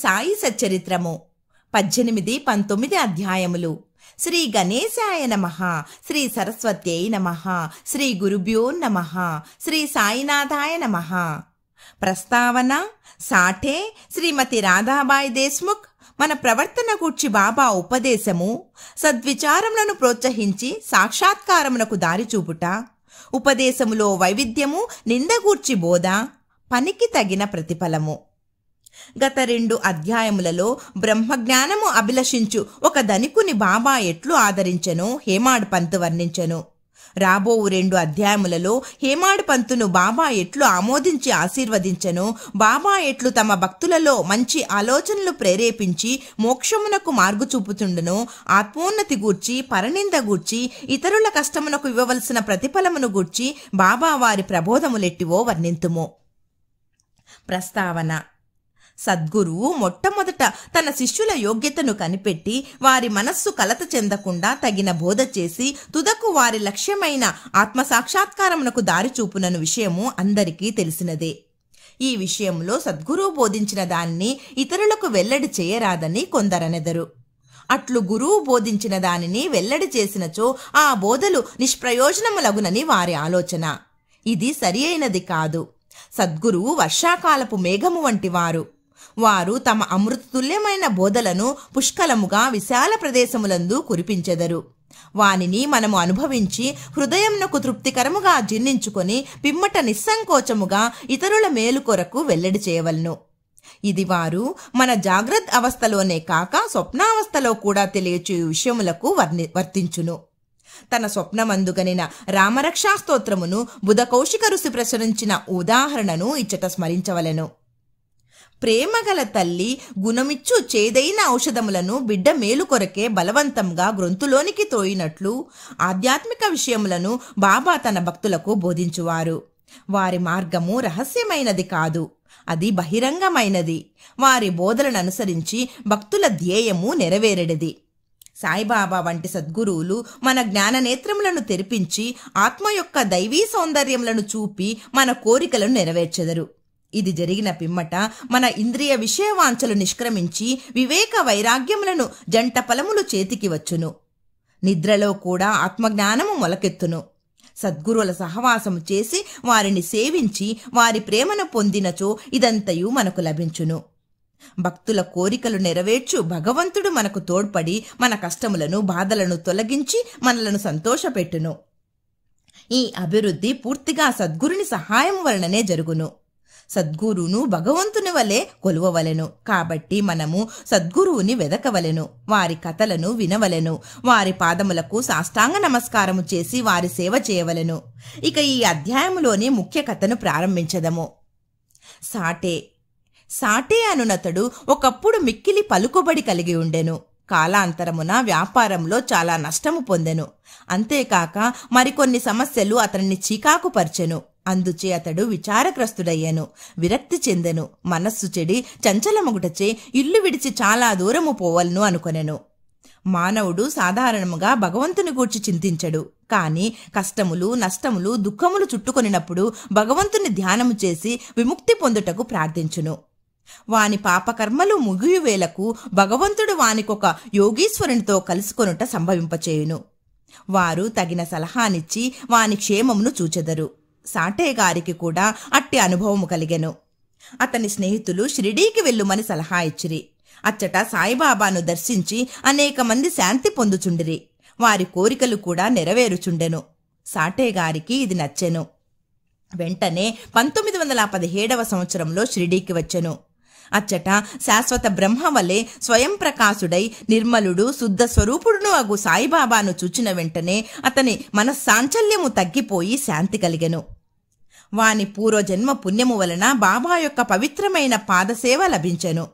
సాయి సచ్చరిత్రము 18, 19 అధ్యాయములు. శ్రీ గణేశాయ నమః, శ్రీ సరస్వత్యై నమః, శ్రీ గురుభ్యో నమః, శ్రీ సాయినాథాయ నమః. ప్రస్తావన. సాఠే శ్రీమతి రాధాబాయి దేశ్ముఖ్ మన ప్రవర్తన గూర్చి బాబా ఉపదేశము, సద్విచారములను ప్రోత్సహించి సాక్షాత్కారమునకు దారి చూపుట, ఉపదేశములో వైవిధ్యము, నిందగూర్చి బోధ, పనికి తగిన ప్రతిఫలము. గత 2 అధ్యాయములలో బ్రహ్మజ్ఞానము అభిలషించు ఒక ధనికుని బాబా ఎట్లు ఆదరించెనో హేమాడ్ పంతు వర్ణించెను. రాబోవు 2 అధ్యాయములలో హేమాడ్ పంతును బాబా ఎట్లు ఆమోదించి ఆశీర్వదించెనో, బాబా ఎట్లు తమ భక్తులలో మంచి ఆలోచనలు ప్రేరేపించి మోక్షమునకు మార్గు చూపుతుండునో, ఆత్మోన్నతి గూర్చి, పరనింద గూర్చి, ఇతరుల కష్టమునకు ఇవ్వవలసిన ప్రతిఫలమును గూర్చి బాబా వారి ప్రబోధములెట్టివో వర్ణింతుము. ప్రస్తావన. సద్గురువు మొట్టమొదట తన శిష్యుల యోగ్యతను కనిపెట్టి వారి మనస్సు కలత చెందకుండా తగిన బోధ చేసి తుదకు వారి లక్ష్యమైన ఆత్మసాక్షాత్కారమునకు దారి చూపునను విషయము అందరికీ తెలిసినదే. ఈ విషయంలో సద్గురువు బోధించిన దానిని ఇతరులకు వెల్లడి చేయరాదని కొందరనెదరు. అట్లు గురువు బోధించిన దానిని వెల్లడి చేసినచో ఆ బోధలు నిష్ప్రయోజనములగునని వారి ఆలోచన. ఇది సరి అయినది కాదు. సద్గురువు వర్షాకాలపు మేఘము వంటివారు. వారు తమ అమృతతుల్యమైన బోధలను పుష్కలముగా విశాల ప్రదేశములందు కురిపించెదరు. వానిని మనము అనుభవించి హృదయంనకు తృప్తికరముగా జీర్ణించుకొని పిమ్మట నిస్సంకోచముగా ఇతరుల మేలు కొరకు వెల్లడి చేయవలను. ఇది వారు మన జాగ్రత్త అవస్థలోనే కాక స్వప్నావస్థలో కూడా తెలియచే విషయములకు వర్తించును. తన స్వప్నమందుగనిన రామరక్షా స్తోత్రమును బుధకౌశిక ఋషి ప్రచురించిన ఉదాహరణను ఇచ్చట స్మరించవలెను. ప్రేమగల తల్లి గుణమిచ్చు చేదైన ఔషధములను బిడ్డ మేలు కొరకే బలవంతంగా గ్రొంతులోనికి తోయినట్లు ఆధ్యాత్మిక విషయములను బాబా తన భక్తులకు బోధించువారు. వారి మార్గము రహస్యమైనది కాదు, అది బహిరంగమైనది. వారి బోధలను అనుసరించి భక్తుల ధ్యేయము నెరవేరెడిది. సాయిబాబా వంటి సద్గురువులు మన జ్ఞాననేత్రములను తెరిపించి ఆత్మ యొక్క దైవీ సౌందర్యములను చూపి మన కోరికలను నెరవేర్చెదరు. ఇది జరిగిన పిమ్మట మన ఇంద్రియ విషయవాంఛలు నిష్క్రమించి వివేక వైరాగ్యములను జంట ఫలములు చేతికి వచ్చును. నిద్రలో కూడా ఆత్మజ్ఞానము మొలకెత్తును. సద్గురువుల సహవాసము చేసి వారిని సేవించి వారి ప్రేమను పొందినచో ఇదంతయు మనకు లభించును. భక్తుల కోరికలు నెరవేర్చు భగవంతుడు మనకు తోడ్పడి మన కష్టములను బాధలను తొలగించి మనలను సంతోషపెట్టును. ఈ అభివృద్ధి పూర్తిగా సద్గురుని సహాయం వలననే జరుగును. సద్గురువును భగవంతుని వలె కొలువవలెను. కాబట్టి మనము సద్గురువుని వెదకవలెను, వారి కథలను వినవలెను, వారి పాదములకు సాష్టాంగ నమస్కారము చేసి వారి సేవ చేయవలెను. ఇక ఈ అధ్యాయములోని ముఖ్య కథను ప్రారంభించదము. సాటే అనునతడు ఒకప్పుడు మిక్కిలి పలుకుబడి కలిగి ఉండెను. కాలాంతరమున వ్యాపారంలో చాలా నష్టము పొందెను. అంతేకాక మరికొన్ని సమస్యలు అతనిని చీకాకు పరిచెను. అందుచే అతడు విచారగ్రస్తుడయ్యను, విరక్తి చెందెను. మనస్సు చెడి చంచలమొగుటచే ఇల్లు విడిచి చాలా దూరము పోవలను అనుకొనెను. మానవుడు సాధారణముగా భగవంతుని గూర్చి చింతించడు. కాని కష్టములు, నష్టములు, దుఃఖములు చుట్టుకొనినప్పుడు భగవంతుని ధ్యానము చేసి విముక్తి పొందుటకు ప్రార్థించును. వాని పాపకర్మలు ముగియువేలకు భగవంతుడు వానికొక యోగీశ్వరునితో కలుసుకొనుట సంభవింపచేయును. వారు తగిన సలహానిచ్చి వాని క్షేమమును చూచెదరు. సాటే గారికి కూడా అట్టి అనుభవము కలిగెను. అతని స్నేహితులు షిరిడీకి వెళ్ళుమని సలహా ఇచ్చిరి. అచ్చట సాయిబాబాను దర్శించి అనేక మంది శాంతి పొందుచుండిరి. వారి కోరికలు కూడా నెరవేరుచుండెను. సాటే గారికి ఇది నచ్చెను. వెంటనే 1917వ సంవత్సరంలో షిరిడీకి వచ్చెను. అచ్చట శాశ్వత బ్రహ్మ వలె స్వయం ప్రకాశుడై నిర్మలుడు శుద్ధ స్వరూపుడును అగు సాయిబాబాను చూచిన వెంటనే అతని మనస్సాంచల్యము తగ్గిపోయి శాంతి కలిగెను. వాని పూర్వజన్మ పుణ్యము వలన బాబా యొక్క పవిత్రమైన పాదసేవ లభించెను.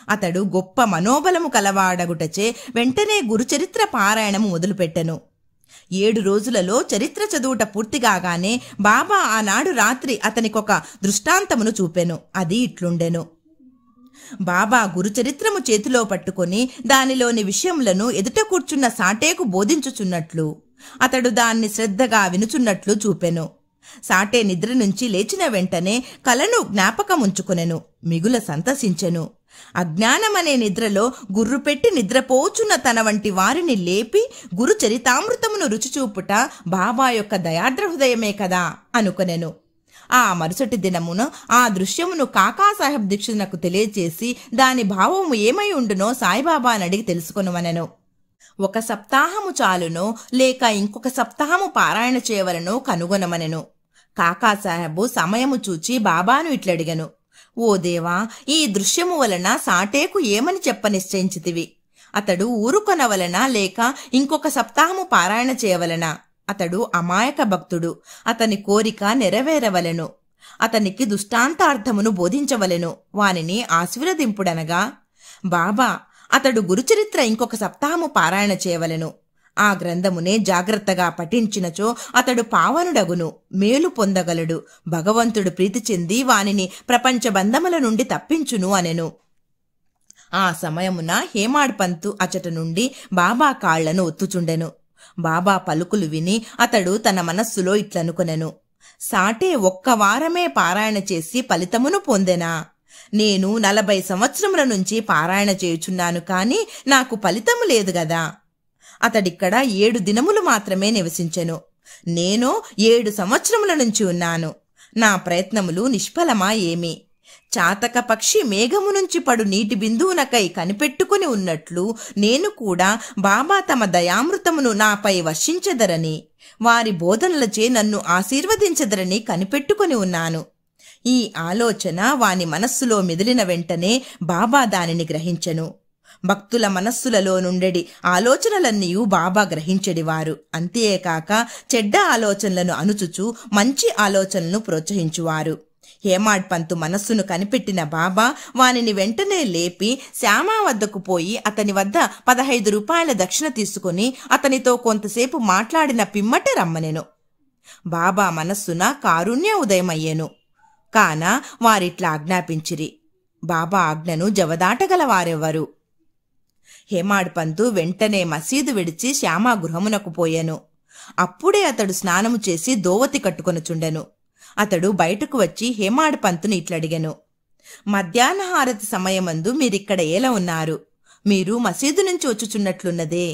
అతడు గొప్ప మనోబలము కలవాడగుటచే వెంటనే గురుచరిత్ర పారాయణము మొదలుపెట్టెను. 7 రోజులలో చరిత్ర చదువుట పూర్తిగాగానే బాబా ఆనాడు రాత్రి అతనికొక దృష్టాంతమును చూపెను. అది ఇట్లుండెను. బాబా గురుచరిత్రము చేతిలో పట్టుకొని దానిలోని విషయములను ఎదుట కూర్చున్న సాటేకు బోధించుచున్నట్లు అతడు దాన్ని శ్రద్ధగా వినుచున్నట్లు చూపెను. సాటే నిద్ర నుంచి లేచిన వెంటనే కలను జ్ఞాపకముంచుకొనెను, మిగుల సంతసించెను. అజ్ఞానమనే నిద్రలో గుర్రు పెట్టి నిద్రపోచున్న తన వంటి వారిని లేపి గురు చరితామృతమును రుచిచూపుట బాబా యొక్క దయార్ద్ర హృదయమే కదా అనుకొనెను. ఆ మరుసటి దినమున ఆ దృశ్యమును కాకాసాహెబ్ దీక్షితునకు తెలియచేసి దాని భావము ఏమై ఉండునో సాయిబాబాని అడిగి తెలుసుకొనుమనెను. 1 సప్తాహము చాలునో లేక ఇంకొక సప్తాహము పారాయణ చేయవలనో కనుగొనమనెను. కాకాసాహెబు సమయము చూచి బాబాను ఇట్లడిగెను. ఓ దేవా, ఈ దృశ్యము వలన సాటేకు ఏమని చెప్ప నిశ్చయించితివి? అతడు ఊరుకొనవలనా లేక ఇంకొక సప్తాహము పారాయణ చేయవలనా? అతడు అమాయక భక్తుడు, అతని కోరిక నెరవేరవలెను. అతనికి దుష్టాంతార్థమును బోధించవలెను, వానిని ఆశీర్వదింపుడనగా, బాబా, అతడు గురుచరిత్ర ఇంకొక సప్తాహము పారాయణ చేయవలెను. ఆ గ్రంథమునే జాగ్రత్తగా పఠించినచో అతడు పావనుడగును, మేలు పొందగలడు, భగవంతుడు ప్రీతి చెంది వానిని ప్రపంచ బంధముల నుండి తప్పించును అనెను. ఆ సమయమున హేమాడ్ పంతు అచట నుండి బాబా కాళ్లను ఒత్తుచుండెను. బాబా పలుకులు విని అతడు తన మనస్సులో ఇట్లనుకొనెను. సాటే 1 వారమే పారాయణ చేసి ఫలితమును పొందెనా? నేను 40 సంవత్సరముల నుంచి పారాయణ చేయుచున్నాను, కాని నాకు ఫలితము లేదు గదా. అతడిక్కడ 7 దినములు మాత్రమే నివసించెను. నేను 7 సంవత్సరముల నుంచి ఉన్నాను. నా ప్రయత్నములు నిష్ఫలమా ఏమి? చాతక పక్షి మేఘము నుంచి పడు నీటి బిందువునకై కనిపెట్టుకుని ఉన్నట్లు నేను కూడా బాబా తమ దయామృతమును నాపై వర్షించెదరని, వారి బోధనలచే నన్ను ఆశీర్వదించెదరని కనిపెట్టుకుని ఉన్నాను. ఈ ఆలోచన వాని మనస్సులో మెదిలిన వెంటనే బాబా దానిని గ్రహించెను. భక్తుల మనస్సులలో నుండెడి ఆలోచనలన్నీయూ బాబా గ్రహించెడివారు. అంతేకాక చెడ్డ ఆలోచనలను అణుచుచు మంచి ఆలోచనలను ప్రోత్సహించువారు. హేమాడ్ పంతు మనస్సును కనిపెట్టిన బాబా వానిని వెంటనే లేపి శ్యామా వద్దకు పోయి అతని వద్ద 15 రూపాయల దక్షిణ తీసుకుని అతనితో కొంతసేపు మాట్లాడిన పిమ్మటే రమ్మనెను. బాబా మనస్సున కారుణ్య ఉదయమయ్యెను. కాన వారిట్లా ఆజ్ఞాపించిరి. బాబా ఆజ్ఞను జవదాటగల వారెవ్వరు. హేమాడ్ పంతు వెంటనే మసీదు విడిచి శ్యామా గృహమునకు పోయెను. అప్పుడే అతడు స్నానము చేసి దోవతి కట్టుకొనుచుండెను. అతడు బయటకు వచ్చి హేమాడ్ పంతుని ఇట్లడిగెను. మధ్యాహ్న హారతి సమయమందు మీరిక్కడ ఏల ఉన్నారు? మీరు మసీదు నుంచి వచ్చుచున్నట్లున్నదే.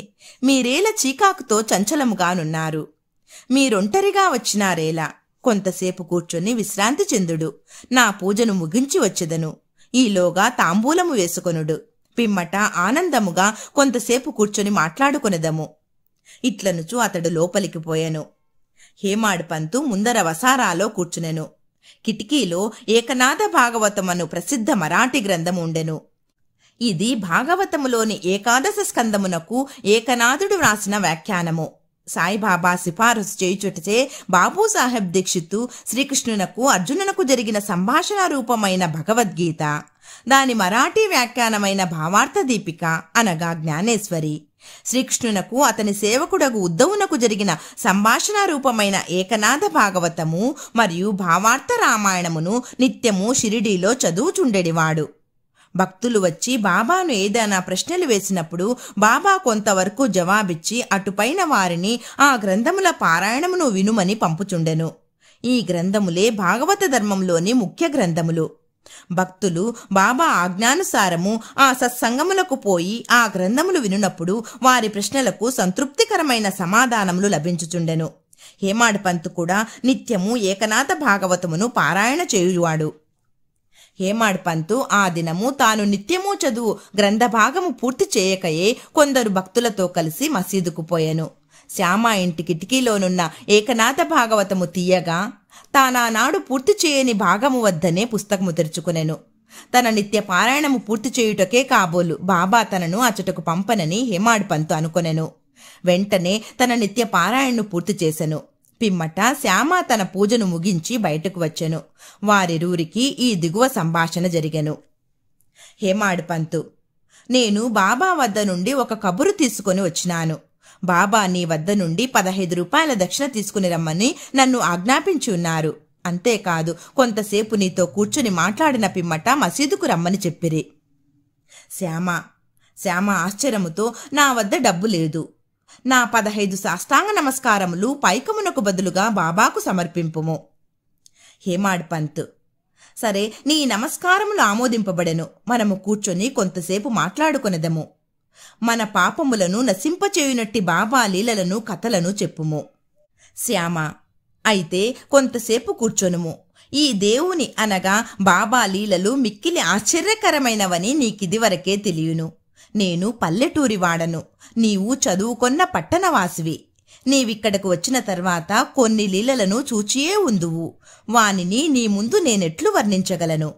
మీరేల చీకాకుతో చంచలముగానున్నారు. మీరొంటరిగా వచ్చినారేలా? కొంతసేపు కూర్చొని విశ్రాంతి చెందుడు. నా పూజను ముగించి వచ్చెదను. ఈలోగా తాంబూలము వేసుకొనుడు. పిమ్మట ఆనందముగా కొంతసేపు కూర్చొని మాట్లాడుకొనెదము. ఇట్లనుచు అతడు లోపలికి పోయెను. హేమాడ్ పంతు ముందర వసారాలో కూర్చునెను. కిటికీలో ఏకనాథ భాగవతమను ప్రసిద్ధ మరాఠీ గ్రంథము ఉండెను. ఇది భాగవతములోని ఏకాదశ స్కందమునకు ఏకనాథుడు వ్రాసిన వ్యాఖ్యానము. సాయిబాబా సిఫారసు చేయుచుటచే బాబూసాహెబ్ దీక్షితు శ్రీకృష్ణునకు అర్జునునకు జరిగిన సంభాషణ రూపమైన భగవద్గీత, దాని మరాఠీ వ్యాఖ్యానమైన భావార్థ దీపిక అనగా జ్ఞానేశ్వరి, శ్రీకృష్ణునకు అతని సేవకుడగు ఉద్ధవునకు జరిగిన సంభాషణ రూపమైన ఏకనాథ భాగవతము మరియు భావార్థ రామాయణమును నిత్యము షిరిడీలో చదువుచుండెడివాడు. భక్తులు వచ్చి బాబాను ఏదైనా ప్రశ్నలు వేసినప్పుడు బాబా కొంతవరకు జవాబిచ్చి అటుపైన వారిని ఆ గ్రంథముల పారాయణమును వినుమని పంపుచుండెను. ఈ గ్రంథములే భాగవత ధర్మంలోని ముఖ్య గ్రంథములు. భక్తులు బాబా ఆజ్ఞానుసారము ఆ సత్సంగములకు పోయి ఆ గ్రంథములు వినునప్పుడు వారి ప్రశ్నలకు సంతృప్తికరమైన సమాధానములు లభించుచుండెను. హేమాడ్ పంతు కూడా నిత్యము ఏకనాథ భాగవతమును పారాయణ చేయువాడు. హేమాడ్ పంతు ఆ దినము తాను నిత్యము చదువు గ్రంథభాగము పూర్తి చేయకయే కొందరు భక్తులతో కలిసి మసీదుకు పోయెను. శ్యామా ఇంటి కిటికీలోనున్న ఏకనాథ భాగవతము తీయగా తానానాడు పూర్తి చేయని భాగము వద్దనే పుస్తకము తెరుచుకునెను. తన నిత్య పారాయణము పూర్తి చేయుటకే కాబోలు బాబా తనను అచటకు పంపనని హేమాడ్ పంతు అనుకొనెను. వెంటనే తన నిత్య పారాయణను పూర్తి చేసెను. పిమ్మట శ్యామ తన పూజను ముగించి బయటకు వచ్చెను. వారిరువురికి ఈ దిగువ సంభాషణ జరిగెను. హేమాడ్ పంతు: నేను బాబా వద్ద నుండి ఒక కబురు తీసుకొని వచ్చినాను. బాబా నీ వద్ద నుండి 15 రూపాయల దక్షిణ తీసుకుని రమ్మని నన్ను ఆజ్ఞాపించి ఉన్నారు. అంతేకాదు కొంతసేపు నీతో కూర్చుని మాట్లాడిన పిమ్మట మసీదుకు రమ్మని చెప్పిరి. శ్యామ ఆశ్చర్యముతో నా వద్ద డబ్బు లేదు. నా 15 సాష్టాంగ నమస్కారములు పైకమునకు బదులుగా బాబాకు సమర్పింపుము. హేమాడ్ పంత్: సరే, నీ నమస్కారములు ఆమోదింపబడెను. మనము కూర్చొని కొంతసేపు మాట్లాడుకొనెదము. మన పాపములను నశింపచేయునట్టి బాబా లీలలను కథలను చెప్పుము. శ్యామ: అయితే కొంతసేపు కూర్చొనుము. ఈ దేవుని అనగా బాబా లీలలు మిక్కిలి ఆశ్చర్యకరమైనవని నీకిదివరకే తెలియను. నేను పల్లెటూరి వాడను, నీవు చదువుకొన్న పట్టణవాసివి. నీవిక్కడకు వచ్చిన తర్వాత కొన్ని లీలలను చూచియే ఉందువు. వానిని నీ ముందు నేనెట్లు వర్ణించగలను?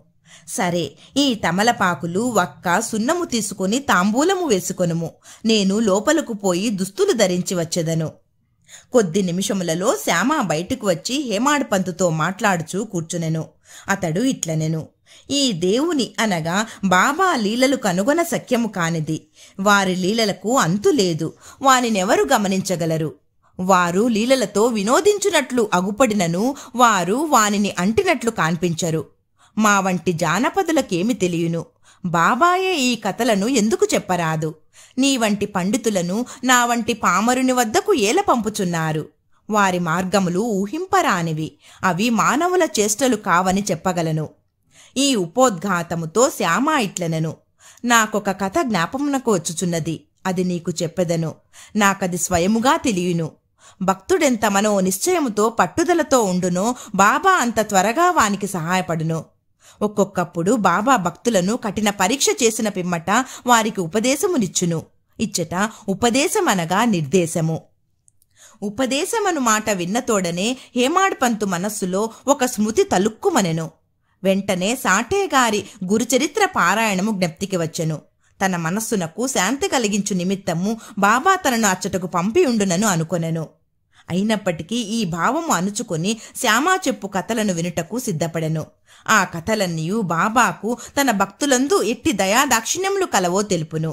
సరే, ఈ తమలపాకులు, వక్క, సున్నము తీసుకుని తాంబూలము వేసుకొనుము. నేను లోపలకు పోయి దుస్తులు ధరించి వచ్చెదను. కొద్ది నిమిషములలో శ్యామ బయటకు వచ్చి హేమాడ్ పంతుతో మాట్లాడుచూ కూర్చునెను. అతడు ఇట్లనెను: ఈ దేవుని అనగా బాబా లీలలు కనుగొన సఖ్యము కానిది. వారి లీలలకు అంతు లేదు. వానినెవరు గమనించగలరు? వారు లీలలతో వినోదించునట్లు అగుపడినను వారు వానిని అంటినట్లు కాన్పించరు. మా వంటి జానపదులకేమి తెలియను? బాబాయే ఈ కథలను ఎందుకు చెప్పరాదు? నీ వంటి పండితులను నా వంటి పామరుని వద్దకు ఏల పంపుచున్నారు. వారి మార్గములు ఊహింపరానివి. అవి మానవుల చేష్టలు కావని చెప్పగలను. ఈ ఉపోద్ఘాతముతో శ్యామ ఇట్లనెను: నాకొక కథ జ్ఞాపమునకు వచ్చుచున్నది. అది నీకు చెప్పెదను. నాకది స్వయముగా తెలియను. భక్తుడెంత మనో నిశ్చయముతో పట్టుదలతో ఉండునో బాబా అంత త్వరగా వానికి సహాయపడును. ఒక్కొక్కప్పుడు బాబా భక్తులను కఠిన పరీక్ష చేసిన పిమ్మట వారికి ఉపదేశమునిచ్చును. ఇచ్చట ఉపదేశమనగా నిర్దేశము. ఉపదేశమను మాట విన్నతోడనే హేమాడ్ పంతు మనస్సులో ఒక స్మృతి తలుక్కుమనెను. వెంటనే సాటేగారి గురుచరిత్ర పారాయణము జ్ఞప్తికి వచ్చెను. తన మనస్సునకు శాంతి కలిగించు నిమిత్తము బాబా తనను అచ్చటకు పంపియుండునను అనుకొనెను. అయినప్పటికీ ఈ భావము అణుచుకొని శ్యామ చెప్పు కథలను వినుటకు సిద్ధపడెను. ఆ కథలన్నీయు బాబాకు తన భక్తులందు ఎట్టి దయాదాక్షిణ్యములు కలవో తెలుపును.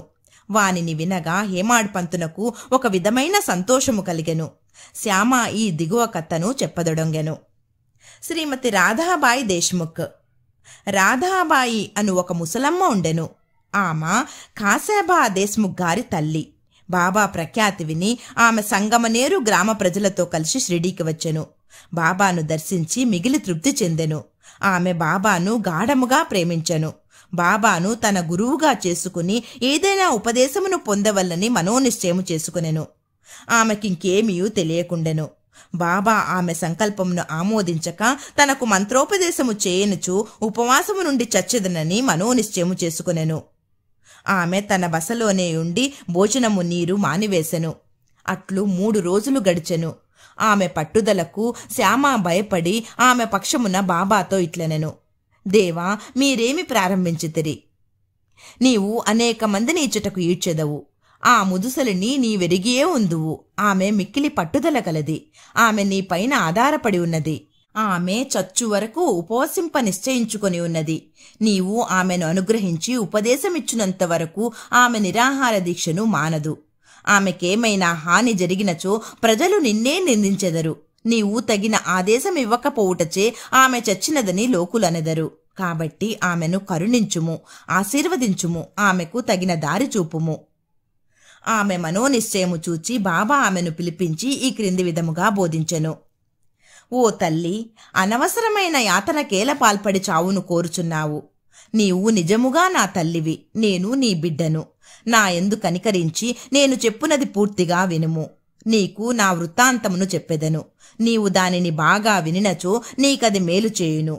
వానిని వినగా హేమాడ్ పంతునకు ఒక విధమైన సంతోషము కలిగెను. శ్యామ ఈ దిగువ కథను చెప్పదొడంగెను. శ్రీమతి రాధాబాయి దేశ్ముఖ్. రాధాబాయి అను ఒక ముసలమ్మ ఉండెను. ఆమె కాశాబా దేశ్ముఖ్ గారి తల్లి. బాబా ప్రఖ్యాతి విని ఆమె సంగమనేరు గ్రామ ప్రజలతో కలిసి షిరిడీకి వచ్చెను. బాబాను దర్శించి మిగిలి తృప్తి చెందెను. ఆమె బాబాను గాఢముగా ప్రేమించెను. బాబాను తన గురువుగా చేసుకుని ఏదైనా ఉపదేశమును పొందవల్లని మనోనిశ్చయము చేసుకునెను. ఆమెకింకేమీ తెలియకుండెను. బాబా ఆమె సంకల్పమును ఆమోదించక తనకు మంత్రోపదేశము చేయనుచు ఉపవాసము నుండి చచ్చెదనని మనోనిశ్చయము చేసుకునెను. ఆమె తన బసలోనే ఉండి భోజనము నీరు మానివేశెను. అట్లు 3 రోజులు గడిచెను. ఆమె పట్టుదలకు శ్యామ భయపడి ఆమె పక్షమున బాబాతో ఇట్లనెను: దేవా, మీరేమి ప్రారంభించితిరి? నీవు అనేక మందిని ఇచ్చటకు ఈడ్చెదవు. ఆ ముదుసలిని నీవెరిగియే ఉందువు. ఆమె మిక్కిలి పట్టుదల కలది. ఆమె నీ పైన ఆధారపడి ఉన్నది. ఆమె చచ్చు వరకు ఉపవసింప నిశ్చయించుకొని ఉన్నది. నీవు ఆమెను అనుగ్రహించి ఉపదేశమిచ్చినంత వరకు ఆమె నిరాహార దీక్షను మానదు. ఆమెకేమైనా హాని జరిగినచో ప్రజలు నిన్నే నిందించెదరు. నీవు తగిన ఆదేశం ఇవ్వకపోవుటచే ఆమె చచ్చినదని లోకులనెదరు. కాబట్టి ఆమెను కరుణించుము, ఆశీర్వదించుము, ఆమెకు తగిన దారి చూపుము. ఆమె మనోనిశ్చయము చూచి బాబా ఆమెను పిలిపించి ఈ క్రింది విధముగా బోధించెను: ఓ తల్లి, అనవసరమైన యాతనకేల పాల్పడి చావును కోరుచున్నావు. నీవు నిజముగా నా తల్లివి, నేను నీ బిడ్డను. నా యందు కనికరించి నేను చెప్పునది పూర్తిగా వినుము. నీకు నా వృత్తాంతమును చెప్పెదను. నీవు దానిని బాగా వినినచో నీకది మేలు చేయును.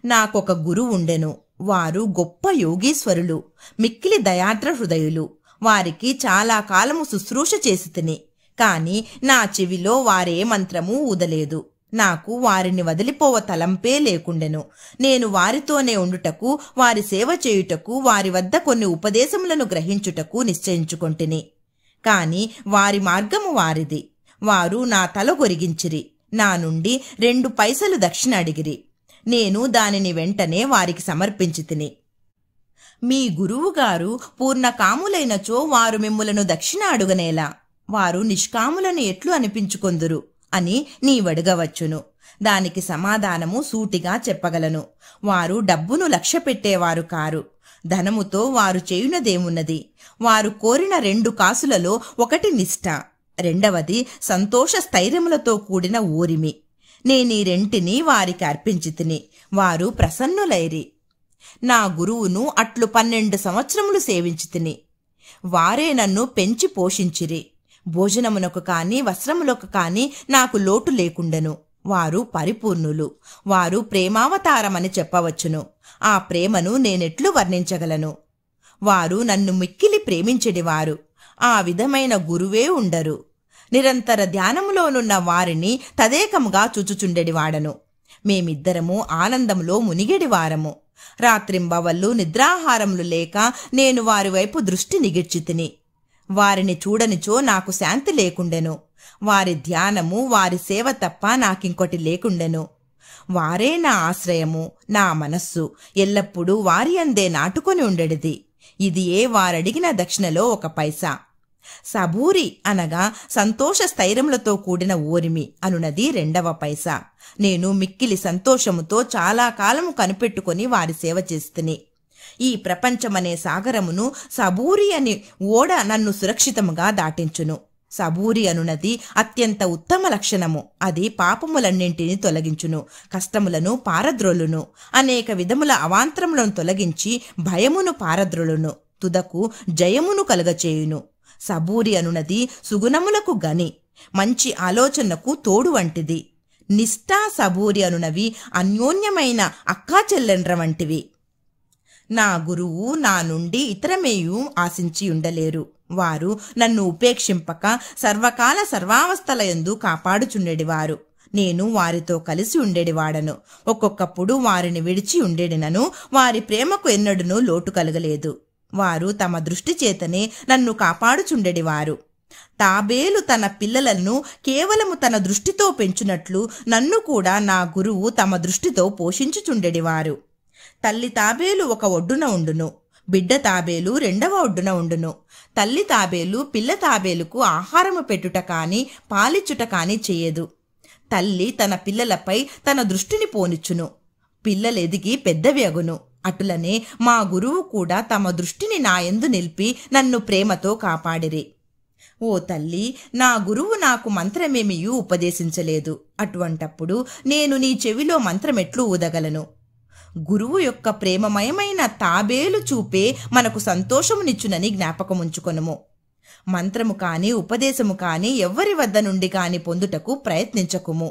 నాకొక గురువు ఉండెను. వారు గొప్ప యోగీశ్వరులు, మిక్కిలి దయాద్ర హృదయులు. వారికి చాలా కాలము శుశ్రూష చేసి తిని, కాని నా చెవిలో వారే మంత్రము ఊదలేదు. నాకు వారిని వదిలిపోవ తలంపే లేకుండెను. నేను వారితోనే ఉండుటకు, వారి సేవ చేయుటకు, వారి వద్ద కొన్ని ఉపదేశములను గ్రహించుటకు నిశ్చయించుకొంటిని. కాని వారి మార్గము వారిది. వారు నా తల గొరిగించిరి. నా నుండి 2 పైసలు దక్షిణ అడిగిరి. నేను దానిని వెంటనే వారికి సమర్పించి తిని. మీ గురువుగారు పూర్ణకాములైనచో వారు మిమ్ములను దక్షిణ అడుగనేలా? వారు నిష్కాములను ఎట్లు అనిపించుకొందురు అని నీవడగవచ్చును. దానికి సమాధానము సూటిగా చెప్పగలను. వారు డబ్బును లక్ష్యపెట్టేవారు కారు. ధనముతో వారు చేయునదేమున్నది? వారు కోరిన 2 కాసులలో ఒకటి నిష్ఠ, రెండవది సంతోష స్థైర్యములతో కూడిన ఓరిమి. నేనీ రెంటిని వారికి అర్పించితిని, వారు ప్రసన్నులైరి. నా గురువును అట్లు 12 సంవత్సరములు సేవించితిని. వారే నన్ను పెంచి పోషించిరి. భోజనమునకు కాని వస్త్రములకు కాని నాకు లోటు లేకుండెను. వారు పరిపూర్ణులు. వారు ప్రేమావతారమని చెప్పవచ్చును. ఆ ప్రేమను నేనెట్లు వర్ణించగలను? వారు నన్ను మిక్కిలి ప్రేమించెడివారు. ఆ విధమైన గురువే ఉండరు. నిరంతర ధ్యానములోనున్న వారిని తదేకముగా చూచుచుండెడివాడను. మేమిద్దరము ఆనందములో మునిగెడివారము. రాత్రింబవళ్ళు నిద్రాహారములు లేక నేను వారి వైపు దృష్టి నిగిడ్చితిని. వారిని చూడనిచో నాకు శాంతి లేకుండెను. వారి ధ్యానము, వారి సేవ తప్ప నాకింకొటి లేకుండెను. వారే నా ఆశ్రయము, నా మనస్సు ఎల్లప్పుడూ వారి అందే నాటుకొని ఉండెడిది. ఇది వారడిగిన దక్షిణలో 1 పైసా. సబూరి అనగా సంతోష స్థైర్యములతో కూడిన ఓరిమి అనునది 2వ పైసా. నేను మిక్కిలి సంతోషముతో చాలా కాలము కనిపెట్టుకుని వారి సేవ చేస్తుని. ఈ ప్రపంచమనే సాగరమును సబూరి అని ఓడ నన్ను సురక్షితముగా దాటించును. సబూరి అనునది అత్యంత ఉత్తమ లక్షణము. అది పాపములన్నింటినీ తొలగించును, కష్టములను పారద్రోలును, అనేక విధముల అవాంతరములను తొలగించి భయమును పారద్రోలును, తుదకు జయమును కలుగచేయును. సబూరి అనునది సుగుణములకు గని, మంచి ఆలోచనకు తోడు వంటిది. నిష్ఠా సబూరి అనునవి అన్యోన్యమైన అక్కా చెల్లెండ్ర వంటివి. నా గురువు నా నుండి ఇతరమేయూ ఆశించి ఉండలేరు. వారు నన్ను ఉపేక్షింపక సర్వకాల సర్వావస్థలయందు కాపాడుచుండెడివారు. నేను వారితో కలిసి ఉండేడివాడను. ఒక్కొక్కప్పుడు వారిని విడిచి ఉండేడినను వారి ప్రేమకు ఎన్నడూనూ లోటు కలగలేదు. వారు తమ దృష్టి చేతనే నన్ను కాపాడుచుండెడివారు. తాబేలు తన పిల్లలను కేవలము తన దృష్టితో పెంచునట్లు నన్ను కూడా నా గురువు తమ దృష్టితో పోషించుచుండెడివారు. తల్లి తాబేలు 1 ఒడ్డున ఉండును, బిడ్డ తాబేలు 2వ ఒడ్డున ఉండును. తల్లి తాబేలు పిల్ల తాబేలుకు ఆహారము పెట్టుట కాని పాలిచ్చుట కాని చేయదు. తల్లి తన పిల్లలపై తన దృష్టిని పోనిచ్చును. పిల్లలెదిగి పెద్దవి అగును. అటులనే మా గురువు కూడా తమ దృష్టిని నాయందు నిలిపి నన్ను ప్రేమతో కాపాడిరి. ఓ తల్లి, నా గురువు నాకు మంత్రమేమియూ ఉపదేశించలేదు. అటువంటప్పుడు నేను నీ చెవిలో మంత్రమెట్లు ఊదగలను? గురువు యొక్క ప్రేమమయమైన తాబేలు చూపే మనకు సంతోషమునిచ్చునని జ్ఞాపకముంచుకొనుము. మంత్రము కాని ఉపదేశము కాని ఎవ్వరి వద్ద నుండి కాని పొందుటకు ప్రయత్నించకుము.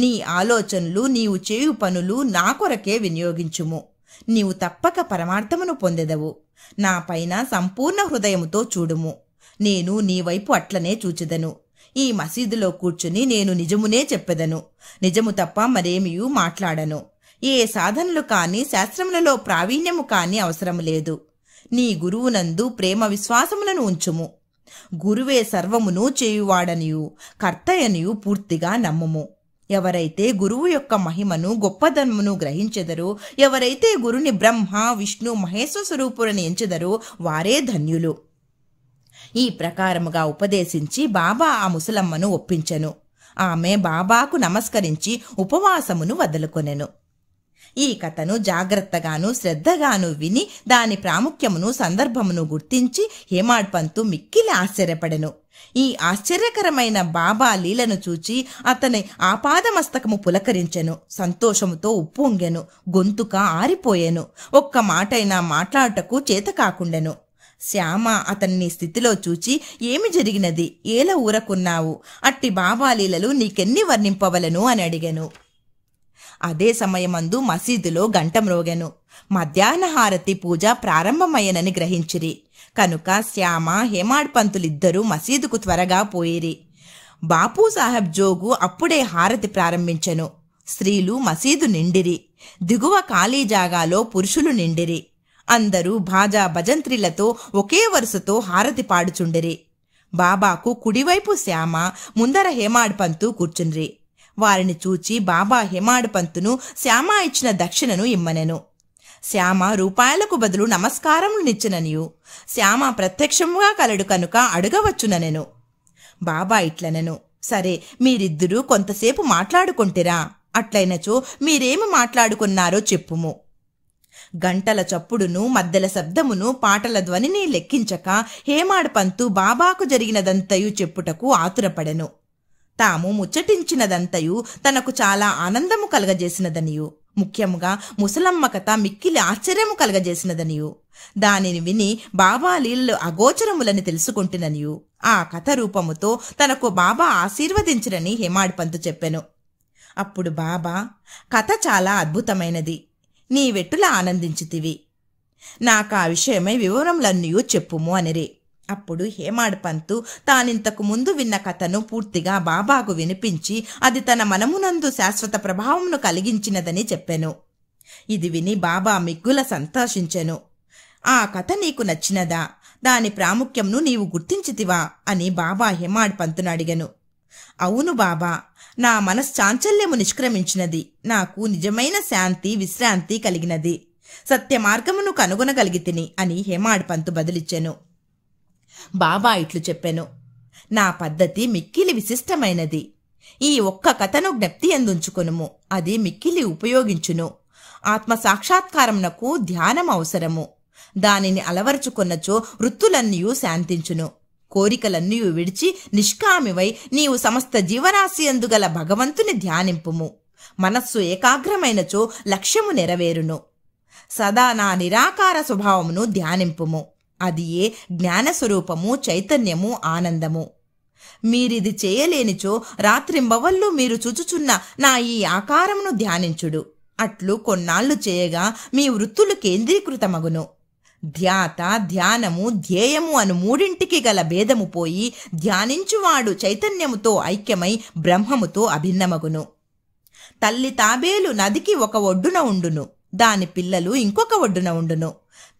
నీ ఆలోచనలు, నీవు చేయు పనులు నా కొరకే వినియోగించుము. నీవు తప్పక పరమార్థమును పొందెదవు. నా పైన సంపూర్ణ హృదయముతో చూడుము. నేను నీ వైపు అట్లనే చూచెదను. ఈ మసీదులో కూర్చుని నేను నిజమునే చెప్పెదను. నిజము తప్ప మరేమియూ మాట్లాడను. ఏ సాధనలు కాని శాస్త్రములలో ప్రావీణ్యము కాని అవసరము లేదు. నీ గురువునందు ప్రేమ విశ్వాసములను ఉంచుము. గురువే సర్వమును చేయువాడనియు కర్తయనియు పూర్తిగా నమ్ముము. ఎవరైతే గురువు యొక్క మహిమను గొప్పదనమును గ్రహించెదరో, ఎవరైతే గురుని బ్రహ్మ విష్ణు మహేశ్వర స్వరూపులని ఎంచెదరో వారే ధన్యులు. ఈ ప్రకారముగా ఉపదేశించి బాబా ఆ ముసలమ్మను ఒప్పించెను. ఆమె బాబాకు నమస్కరించి ఉపవాసమును వదులుకొనెను. ఈ కథను జాగ్రత్తగాను శ్రద్ధగాను విని దాని ప్రాముఖ్యమును సందర్భమును గుర్తించి హేమాడ్ పంతు మిక్కిలి ఆశ్చర్యపడెను. ఈ ఆశ్చర్యకరమైన బాబా లీలను చూచి అతని ఆపాదమస్తకము పులకరించెను. సంతోషముతో ఉప్పొంగెను. గొంతుక ఆరిపోయెను. ఒక్క మాటైనా మాట్లాడుటకు చేత కాకుండెను. శ్యామ అతన్ని స్థితిలో చూచి, ఏమి జరిగినది? ఏల ఊరకున్నావు? అట్టి బాబాలీలలు నీకెన్ని వర్ణింపవలను అని అడిగెను. అదే సమయమందు మసీదులో గంట మ్రోగెను. మధ్యాహ్న హారతి పూజ ప్రారంభమయ్యనని గ్రహించిరి. కనుక శ్యామ హేమాడ్ పంతులిద్దరూ మసీదుకు త్వరగా పోయిరి. బాపూ సాహెబ్ జోగు అప్పుడే హారతి ప్రారంభించెను. స్త్రీలు మసీదు నిండిరి. దిగువ ఖాళీ జాగాలో పురుషులు నిండిరి. అందరూ బాజా భజంత్రిలతో ఒకే వరుసతో హారతి పాడుచుండిరి. బాబాకు కుడివైపు శ్యామ, ముందర హేమాడ్ పంతు కూర్చుండ్రి. వారిని చూచి బాబా హేమాడ్ పంతును శ్యామ ఇచ్చిన దక్షిణను ఇమ్మనెను. శ్యామ రూపాయలకు బదులు నమస్కారములనిచ్చిననియు, శ్యామ ప్రత్యక్షముగా కలడు కనుక అడగవచ్చుననెను. బాబా ఇట్లనెను, సరే, మీరిద్దరూ కొంతసేపు మాట్లాడుకుంటిరా? అట్లయినచో మీరేమి మాట్లాడుకున్నారో చెప్పుము. గంటల చప్పుడును, మద్దెల శబ్దమును, పాటల ధ్వనిని లెక్కించక హేమాడ్ పంతు బాబాకు జరిగినదంతయు చెప్పుటకు ఆతురపడెను. తాము ముచ్చటించినదంతయు తనకు చాలా ఆనందము కలగజేసినదనియు, ముఖ్యముగా ముసలమ్మ కథ మిక్కిలి ఆశ్చర్యము కలగజేసినదనియు, దానిని విని బాబా లీలలు అగోచరములని తెలుసుకుంటుననియు ఆ కథ రూపముతో తనకు బాబా ఆశీర్వదించినని హేమాడ్ పంతు చెప్పెను. అప్పుడు బాబా, కథ చాలా అద్భుతమైనది, నీవెట్టులా ఆనందించితివి, నాకా విషయమై వివరములన్నయూ చెప్పుము అనిరే. అప్పుడు హేమాడ్ పంతు తానింతకు ముందు విన్న కథను పూర్తిగా బాబాకు వినిపించి అది తన మనమునందు శాశ్వత ప్రభావమును కలిగించినదని చెప్పెను. ఇది విని బాబా మిగ్గుల సంతోషించెను. ఆ కథ నీకు నచ్చినదా? దాని ప్రాముఖ్యంను నీవు గుర్తించితివా అని బాబా హేమాడ్ పంతును అడిగెను. అవును బాబా, నా మనశ్చాంచల్యము నిష్క్రమించినది, నాకు నిజమైన శాంతి విశ్రాంతి కలిగినది, సత్య మార్గమును కనుగొనగలిగితిని అని హేమాడ్ పంతు బదులిచ్చెను. బాబా ఇట్లు చెప్పెను, నా పద్ధతి మిక్కిలి విశిష్టమైనది. ఈ ఒక్క కథను జ్ఞప్తి ఎందుంచుకొనుము, అది మిక్కిలి ఉపయోగించును. ఆత్మ సాక్షాత్కారమునకు ధ్యానం అవసరము. దానిని అలవరుచుకొన్నచో వృత్తులన్నీయూ శాంతించును. కోరికలన్నీయూ విడిచి నిష్కామివై నీవు సమస్త జీవరాశి అందుగల భగవంతుని ధ్యానింపుము. మనస్సు ఏకాగ్రమైనచో లక్ష్యము నెరవేరును. సదా నా నిరాకార స్వభావమును ధ్యానింపుము. అది ఏ జ్ఞానస్వరూపము, చైతన్యము, ఆనందము. మీరిది చేయలేనిచో రాత్రింబవళ్ళు మీరు చూచుచున్న నా ఈ ఆకారమును ధ్యానించుడు. అట్లు కొన్నాళ్లు చేయగా మీ వృత్తులు కేంద్రీకృతమగును. ధ్యాత, ధ్యానము, ధ్యేయము అను మూడింటికి గల భేదము పోయి ధ్యానించువాడు చైతన్యముతో ఐక్యమై బ్రహ్మముతో అభిన్నమగును. తల్లి తాబేలు నదికి ఒక ఒడ్డున ఉండును, దాని పిల్లలు ఇంకొక ఒడ్డున ఉండును.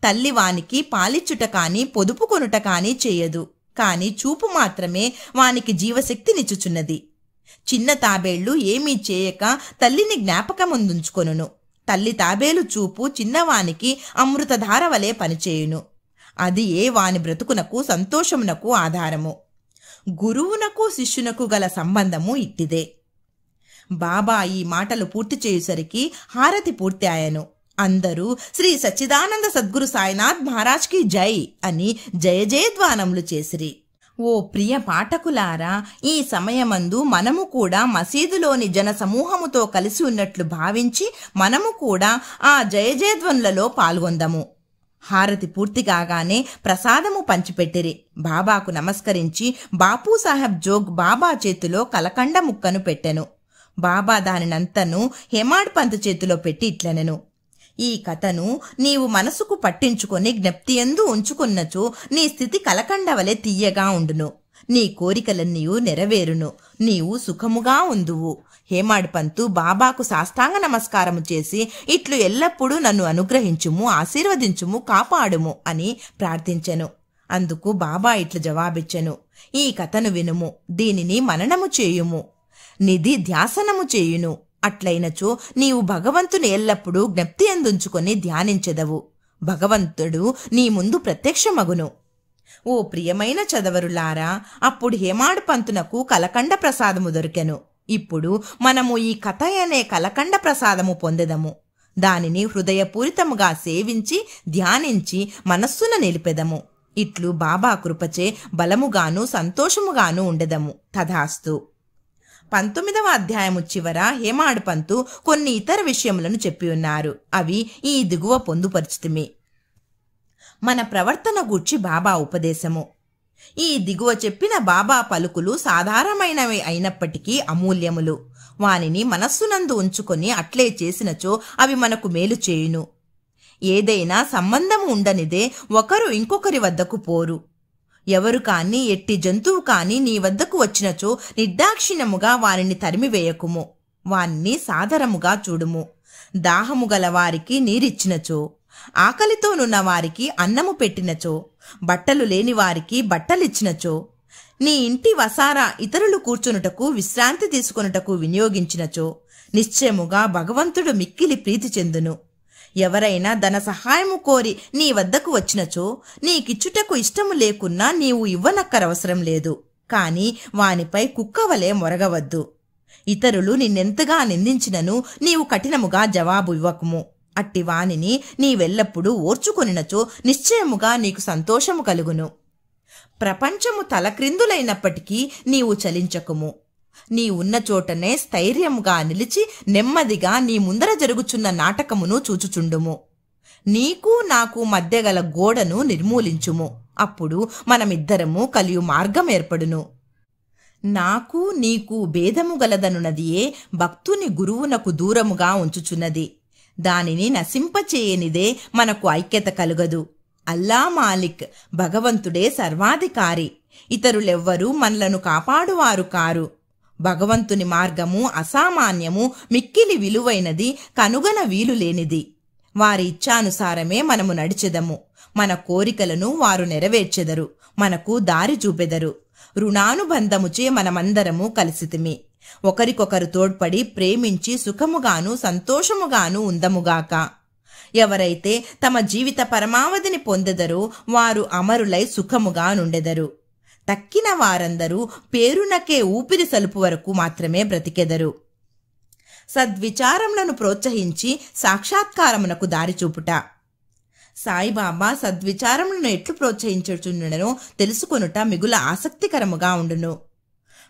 తల్లి వానికి పాలిచ్చుట కాని పొదుపు కొనుట కాని చేయదు, కాని చూపు మాత్రమే వానికి జీవశక్తినిచ్చుచున్నది. చిన్న తాబేళ్లు ఏమీ చేయక తల్లిని జ్ఞాపకముందుంచుకొనును. తల్లి తాబేలు చూపు చిన్నవానికి అమృతధార వలె పనిచేయును. అది ఏ వాని బ్రతుకునకు సంతోషమునకు ఆధారము. గురువునకు శిష్యునకు గల సంబంధము ఇట్టిదే. బాబా ఈ మాటలు పూర్తి చేయుసరికి హారతి పూర్తి ఆయను. అందరూ శ్రీ సచ్చిదానంద సద్గురు సాయినాథ్ మహారాజ్కి జై అని జయ జయధ్వానములు చేసిరి. ఓ ప్రియ పాఠకులారా, ఈ సమయమందు మనము కూడా మసీదులోని జన సమూహముతో కలిసి ఉన్నట్లు భావించి మనము కూడా ఆ జయ జయధ్వనులలో పాల్గొందము. హారతి పూర్తి కాగానే ప్రసాదము పంచిపెట్టిరి. బాబాకు నమస్కరించి బాపూసాహెబ్ జోగ్ బాబా చేతిలో కలకండ ముక్కను పెట్టెను. బాబా దానినంతను హేమాడ్ పంత్ చేతిలో పెట్టి ఇట్లనెను, ఈ కథను నీవు మనసుకు పట్టించుకొని జ్ఞప్తియందు ఉంచుకున్నచో నీ స్థితి కలకండవలే తీయగా ఉండును. నీ కోరికలన్నీయూ నెరవేరును. నీవు సుఖముగా ఉందువు. హేమాడ్ పంతు బాబాకు సాష్టాంగ నమస్కారము చేసి ఇట్లు ఎల్లప్పుడూ నన్ను అనుగ్రహించుము, ఆశీర్వదించుము, కాపాడుము అని ప్రార్థించెను. అందుకు బాబా ఇట్లు జవాబిచ్చెను, ఈ కథను వినుము, దీనిని మననము చేయుము, నిధి ధ్యాసనము చేయును. అట్లయినచో నీవు భగవంతుని ఎల్లప్పుడూ జ్ఞప్తి అందుంచుకొని ధ్యానించెదవు. భగవంతుడు నీ ముందు ప్రత్యక్షమగును. ఓ ప్రియమైన చదవరులారా, అప్పుడు హేమాడ్ పంతునకు కలకండ ప్రసాదము దొరికెను. ఇప్పుడు మనము ఈ కథ అనే కలకండ ప్రసాదము పొందెదము. దానిని హృదయపూరితముగా సేవించి ధ్యానించి మనస్సున నిలిపెదము. ఇట్లు బాబా కృపచే బలముగాను సంతోషముగాను ఉండెదము. తథాస్తు. 19వ అధ్యాయము చివర హేమాడ్ పంతు కొన్ని ఇతర విషయములను చెప్పి ఉన్నారు. అవి ఈ దిగువ పొందుపరిచితిమి. మన ప్రవర్తన గూర్చి బాబా ఉపదేశము. ఈ దిగువ చెప్పిన బాబా పలుకులు సాధారణమైనవి అయినప్పటికీ అమూల్యములు. వానిని మనస్సునందు ఉంచుకొని అట్లే చేసినచో అవి మనకు మేలు చేయును. ఏదైనా సంబంధము ఉండనిదే ఒకరు ఇంకొకరి వద్దకు పోరు. ఎవరు కాని ఎట్టి జంతువు కాని నీ వద్దకు వచ్చినచో నిర్దాక్షిణ్యముగా వారిని తరిమివేయకుము. వారిని సాదరముగా చూడుము. దాహము గల వారికి నీరిచ్చినచో, ఆకలితోనున్న వారికి అన్నము పెట్టినచో, బట్టలు లేని వారికి బట్టలిచ్చినచో, నీ ఇంటి వసారా ఇతరులు కూర్చునుటకు విశ్రాంతి తీసుకొనుటకు వినియోగించినచో నిశ్చయముగా భగవంతుడు మిక్కిలి ప్రీతి చెందును. ఎవరైనా ధన సహాయము కోరి నీ వద్దకు వచ్చినచో నీకిచ్చుటకు ఇష్టము లేకున్నా నీవు ఇవ్వనక్కరవసరం లేదు. కాని వానిపై కుక్కవలే మొరగవద్దు. ఇతరులు నిన్నెంతగా నిందించినను నీవు కఠినముగా జవాబు ఇవ్వకుము. అట్టి వానిని నీవెల్లప్పుడూ ఓర్చుకొనినచో నిశ్చయముగా నీకు సంతోషము కలుగును. ప్రపంచము తలక్రిందులైనప్పటికీ నీవు చలించకుము. నీ ఉన్న చోటనే స్థైర్యముగా నిలిచి నెమ్మదిగా నీ ముందర జరుగుచున్న నాటకమును చూచుచుండుము. నీకు నాకు మధ్య గల గోడను నిర్మూలించుము. అప్పుడు మనమిద్దరము కలియు మార్గం ఏర్పడును. నాకు నీకు భేదము గలదనున్నదియే భక్తుని గురువునకు దూరముగా ఉంచుచున్నది. దానిని నశింపచేయనిదే మనకు ఐక్యత కలుగదు. అల్లా మాలిక్, భగవంతుడే సర్వాధికారి. ఇతరులెవ్వరూ మనలను కాపాడువారు కారు. భగవంతుని మార్గము అసామాన్యము, మిక్కిలి విలువైనది, కనుగన వీలులేనిది. వారి ఇచ్ఛానుసారమే మనము నడిచెదము. మన కోరికలను వారు నెరవేర్చెదరు, మనకు దారి చూపెదరు. రుణానుబంధముచే మనమందరము కలిసితిమి. ఒకరికొకరు తోడ్పడి ప్రేమించి సుఖముగాను సంతోషముగాను ఉందముగాక. ఎవరైతే తమ జీవిత పరమావధిని పొందెదరో వారు అమరులై సుఖముగా నుండెదరు. తక్కిన వారందరూ పేరునకే ఊపిరి సలుపు వరకు మాత్రమే బ్రతికెదరు. సద్విచారములను ప్రోత్సహించి సాక్షాత్కారమునకు దారిచూపుట. సాయిబాబా సద్విచారములను ఎట్లు ప్రోత్సహించుచుండునో తెలుసుకొనుట మిగుల ఆసక్తికరముగా ఉండును.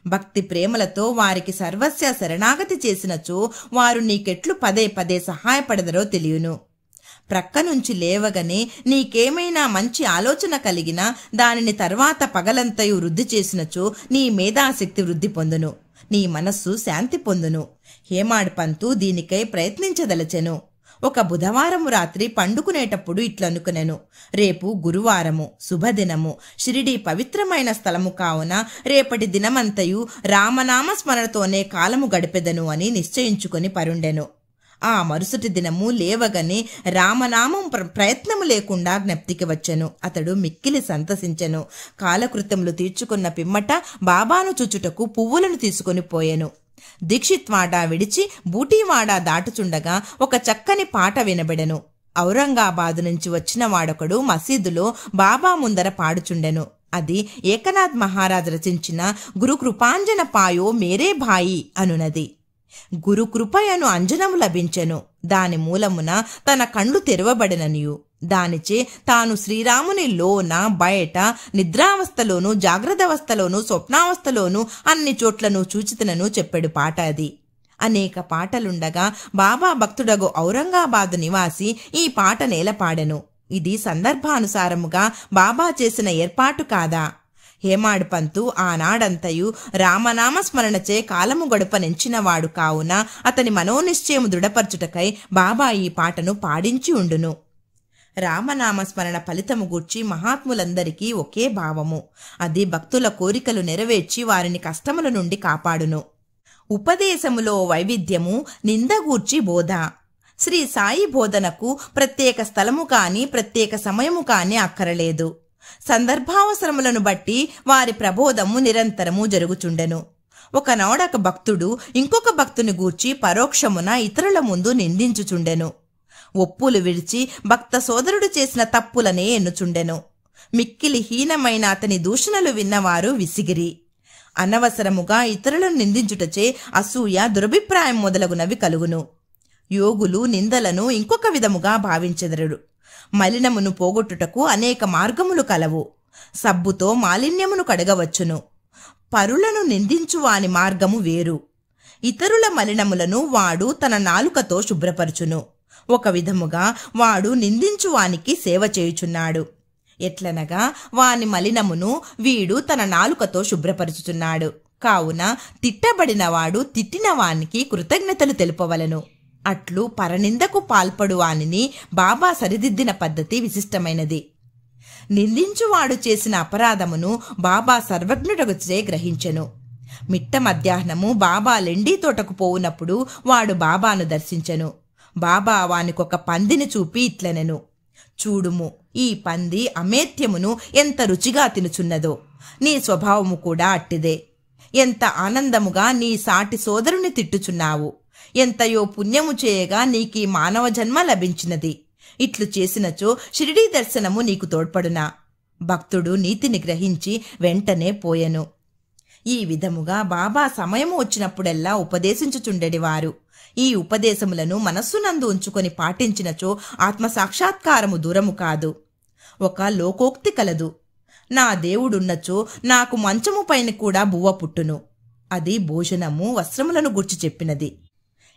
భక్తి ప్రేమలతో వారికి సర్వస్య శరణాగతి చేసినచో వారు నీకెట్లు పదే పదే సహాయపడదరో తెలియను. ప్రక్క నుంచి లేవగానే నీకేమైనా మంచి ఆలోచన కలిగినా దానిని తర్వాత పగలంతయు వృద్ధి చేసినచో నీ మేధాశక్తి వృద్ధి పొందును, నీ మనస్సు శాంతి పొందును. హేమాడ్ పంతు దీనికై ప్రయత్నించదలచెను. ఒక బుధవారము రాత్రి పండుకునేటప్పుడు ఇట్లనుకునెను, రేపు గురువారము, శుభదినము, షిరిడీ పవిత్రమైన స్థలము కావున రేపటి దినమంతయు రామనామ స్మరణతోనే కాలము గడిపెదను అని నిశ్చయించుకొని పరుండెను. ఆ మరుసటి దినము లేవగానే రామనామం ప్రయత్నము లేకుండా జ్ఞప్తికి వచ్చెను. అతడు మిక్కిలి సంతసించెను. కాలకృత్యములు తీర్చుకున్న పిమ్మట బాబాను చూచుటకు పువ్వులను తీసుకొని పోయెను. దీక్షిత్వాడా విడిచి బూటీవాడా దాటుచుండగా ఒక చక్కని పాట వినబడెను. ఔరంగాబాదు నుంచి వచ్చిన వాడొకడు మసీదులో బాబా ముందర పాడుచుండెను. అది ఏకనాథ్ మహారాజ్ రచించిన గురుకృపాంజన పాయో మేరే భాయి అనునది. గురుకృపయను అంజనము లభించెను. దాని మూలమున తన కండ్లు తెరవబడిననియు, దానిచే తాను శ్రీరాముని లోన బయట నిద్రావస్థలోను జాగ్రత్తవస్థలోను స్వప్నావస్థలోను అన్ని చోట్లను చూచితనను చెప్పాడు పాట అది. అనేక పాటలుండగా బాబా భక్తుడగు ఔరంగాబాదు నివాసి ఈ పాట నేలపాడెను. ఇది సందర్భానుసారముగా బాబా చేసిన ఏర్పాటు కాదా? హేమాడ్ పంతు ఆనాడంతయు రామనామస్మరణచే కాలము గడుపనెంచినవాడు కావున అతని మనోనిశ్చయము దృఢపరచుటకై బాబా ఈ పాటను పాడించి ఉండును. రామనామస్మరణ ఫలితము గూర్చి మహాత్ములందరికీ ఒకే భావము. అది భక్తుల కోరికలు నెరవేర్చి వారిని కష్టముల నుండి కాపాడును. ఉపదేశములో వైవిధ్యము, నిందగూర్చి బోధ. శ్రీ సాయి బోధనకు ప్రత్యేక స్థలము కాని ప్రత్యేక సమయము కాని అక్కరలేదు. సందర్భావసరములను బట్టి వారి ప్రబోధము నిరంతరము జరుగుచుండెను. ఒకనాడొక భక్తుడు ఇంకొక భక్తుని గూర్చి పరోక్షమున ఇతరుల ముందు నిందించుచుండెను. ఒప్పులు విడిచి భక్త సోదరుడు చేసిన తప్పులనే ఎన్నుచుండెను. మిక్కిలి హీనమైన అతని దూషణలు విన్నవారు విసిగిరి. అనవసరముగా ఇతరులను నిందించుటచే అసూయ, దురభిప్రాయం మొదలగునవి కలుగును. యోగులు నిందలను ఇంకొక విధముగా భావించెదరు. మలినమును పోగొట్టుటకు అనేక మార్గములు కలవు. సబ్బుతో మాలిన్యమును కడగవచ్చును. పరులను నిందించువాని మార్గము వేరు. ఇతరుల మలినములను వాడు తన నాలుకతో శుభ్రపరచును. ఒక విధముగా వాడు నిందించువానికి సేవ చేయుచున్నాడు. ఎట్లనగా వాని మలినమును వీడు తన నాలుకతో శుభ్రపరచుచున్నాడు. కావున తిట్టబడినవాడు తిట్టిన వానికి కృతజ్ఞతలు తెలుపవలను. అట్లు పరనిందకు పాల్పడు వానిని బాబా సరిదిద్దిన పద్ధతి విశిష్టమైనది. నిందించువాడు చేసిన అపరాధమును బాబా సర్వజ్ఞుడగుచే గ్రహించెను. మిట్ట మధ్యాహ్నము బాబా లెండీ తోటకు పోవునప్పుడు వాడు బాబాను దర్శించెను. బాబా వానికొక పందిని చూపి ఇట్లనెను, చూడుము, ఈ పంది అమేత్యమును ఎంత రుచిగా తినుచున్నదో. నీ స్వభావము కూడా అట్టిదే. ఎంత ఆనందముగా నీ సాటి సోదరుని తిట్టుచున్నావు. ఎంతయో పుణ్యము చేయగా నీకీ మానవ జన్మ లభించినది. ఇట్లు చేసినచో షిరిడీ దర్శనము నీకు తోడ్పడునా? భక్తుడు నీతిని గ్రహించి వెంటనే పోయెను. ఈ విధముగా బాబా సమయము వచ్చినప్పుడెల్లా ఉపదేశించుచుండెడివారు. ఈ ఉపదేశములను మనస్సునందు ఉంచుకొని పాటించినచో ఆత్మసాక్షాత్కారము దూరము కాదు. ఒక లోకోక్తి కలదు, నా దేవుడున్నచో నాకు మంచము పైన కూడా బువ్వ పుట్టును. అది భోజనము వస్త్రములను గుర్చి చెప్పినది.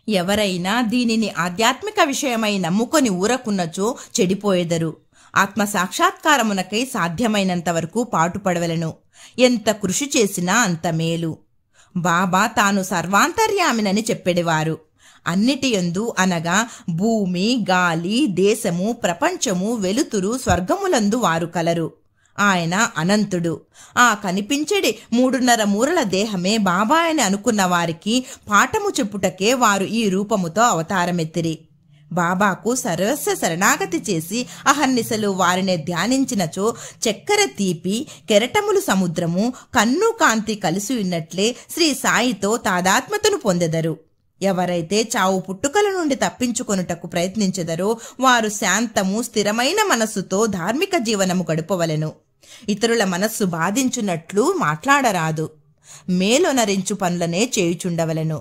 ఎవరైనా దీనిని ఆధ్యాత్మిక విషయమై నమ్ముకొని ఊరకున్నచో చెడిపోయెదరు. ఆత్మ సాక్షాత్కారమునకై సాధ్యమైనంత వరకు పాటుపడవలను. ఎంత కృషి చేసినా అంత మేలు. బాబా తాను సర్వాంతర్యామినని చెప్పెడివారు. అన్నిటి యందు అనగా భూమి, గాలి, దేశము, ప్రపంచము, వెలుతురు, స్వర్గములందు వారు కలరు. ఆయన అనంతుడు. ఆ కనిపించెడి 3.5 మూరల దేహమే బాబా అని అనుకున్న వారికి పాఠము చెప్పుటకే వారు ఈ రూపముతో అవతారమెత్తిరి. బాబాకు సర్వస్వ శరణాగతి చేసి అహర్నిశలు వారిని ధ్యానించినచో చక్కెర తీపి, కెరటములు సముద్రము, కన్ను కాంతి కలిసి ఉన్నట్లే శ్రీ సాయితో తాదాత్మ్యతను పొందెదరు. ఎవరైతే చావు పుట్టుకల నుండి తప్పించుకొనుటకు ప్రయత్నించెదరో వారు శాంతము, స్థిరమైన మనస్సుతో ధార్మిక జీవనము గడుపవలెను. ఇతరుల మనస్సు బాధించున్నట్లు మాట్లాడరాదు. మేలొనరించు పనులనే చేయుచుండవలెను.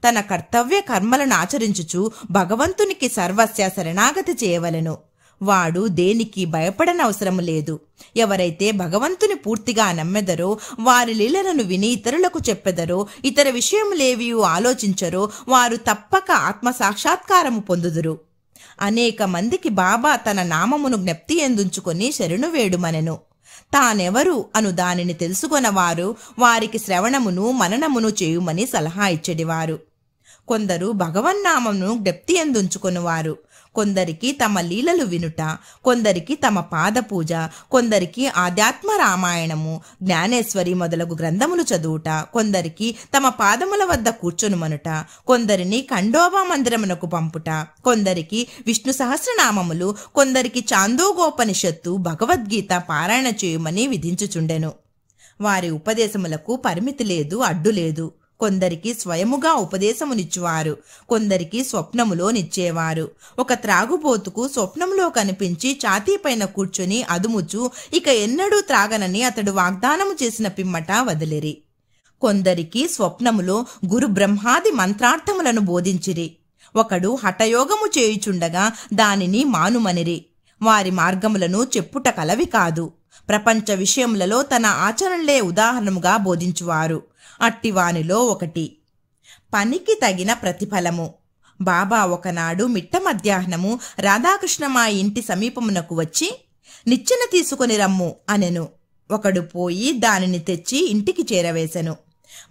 తన కర్తవ్య కర్మలను ఆచరించుచు భగవంతునికి సర్వస్య శరణాగతి చేయవలెను. వాడు దేనికి భయపడనవసరము లేదు. ఎవరైతే భగవంతుని పూర్తిగా నమ్మెదరో, వారి లీలలను విని ఇతరులకు చెప్పెదరో, ఇతర విషయములేవి ఆలోచించరో వారు తప్పక ఆత్మ సాక్షాత్కారము పొందుదురు. అనేక మందికి బాబా తన నామమును జ్ఞప్తి ఎందుంచుకొని శరణు వేడుమనెను. తానెవరు అను దానిని తెలుసుకొనవారు వారికి శ్రవణమును మననమును చేయుమని సలహా ఇచ్చెడివారు. కొందరు భగవన్నామమును జ్ఞప్తి ఎందుంచుకొనువారు. కొందరికి తమ లీలలు వినుట, కొందరికి తమ పాదపూజ, కొందరికి ఆధ్యాత్మ రామాయణము, జ్ఞానేశ్వరి మొదలగు గ్రంథములు చదువుట, కొందరికి తమ పాదముల వద్ద కూర్చొనుమనుట, కొందరిని ఖండోబా మందిరమునకు పంపుట, కొందరికి విష్ణు సహస్రనామములు, కొందరికి చాందోగోపనిషత్తు, భగవద్గీత పారాయణ చేయుమని విధించుచుండెను. వారి ఉపదేశములకు పరిమితి లేదు, అడ్డు లేదు. కొందరికి స్వయముగా ఉపదేశమునిచ్చువారు, కొందరికి స్వప్నములో నిచ్చేవారు. ఒక త్రాగుబోతుకు స్వప్నములో కనిపించి ఛాతీపైన కూర్చుని అదుముచు ఇక ఎన్నడూ త్రాగనని అతడు వాగ్దానము చేసిన పిమ్మట వదిలిరి. కొందరికి స్వప్నములో గురు బ్రహ్మాది మంత్రార్థములను బోధించిరి. ఒకడు హఠయోగము చేయుచుండగా దానిని మానుమనిరి. వారి మార్గములను చెప్పుట కలవి కాదు. ప్రపంచ విషయములలో తన ఆచరణలే ఉదాహరణముగా బోధించువారు. అట్టివానిలో ఒకటి. పనికి తగిన ప్రతిఫలము. బాబా ఒకనాడు మిట్ట మధ్యాహ్నము రాధాకృష్ణ ఇంటి సమీపమునకు వచ్చి నిచ్చెన తీసుకొని రమ్ము అనెను. ఒకడు పోయి దానిని తెచ్చి ఇంటికి చేరవేశెను.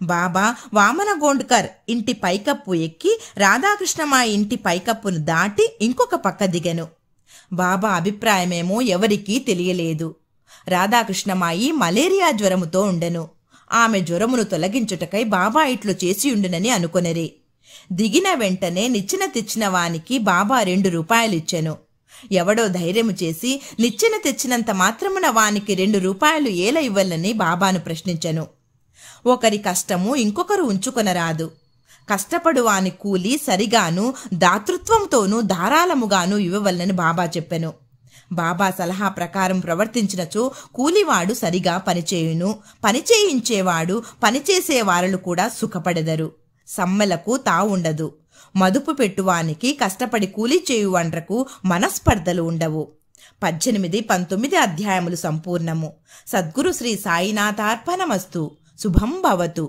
బాబా వామన గోండ్కర్ ఇంటి పైకప్పు ఎక్కి రాధాకృష్ణ ఇంటి పైకప్పును దాటి ఇంకొక పక్క దిగెను. బాబా అభిప్రాయమేమో ఎవరికీ తెలియలేదు. రాధాకృష్ణమాయి మలేరియా జ్వరముతో ఉండెను. ఆమె జ్వరమును తొలగించుటకై బాబా ఇట్లు చేసియుండునని అనుకొనిరి. దిగిన వెంటనే నిచ్చెన తెచ్చిన వానికి బాబా 2 రూపాయలు ఇచ్చెను. ఎవడో ధైర్యము చేసి నిచ్చెన తెచ్చినంత మాత్రమున వానికి 2 రూపాయలు ఏల ఇవ్వాలని బాబాను ప్రశ్నించెను. ఒకరి కష్టము ఇంకొకరు ఉంచుకొనరాదు. కష్టపడు వాని కూలి సరిగాను దాతృత్వంతోనూ ధారాళముగాను ఇవ్వవలనని బాబా చెప్పెను. బాబా సలహా ప్రకారం ప్రవర్తించినచో కూలివాడు సరిగా పనిచేయును, పనిచేయించేవాడు పనిచేసేవారు కూడా సుఖపడెదరు. సమ్మెలకు తావుండదు. మదుపు పెట్టువానికి కష్టపడి కూలీ చేయువండ్రకు మనస్పర్ధలు ఉండవు. 18, 19 అధ్యాయములు సంపూర్ణము. సద్గురు శ్రీ సాయినాథార్పణమస్తు. శుభం భవతు.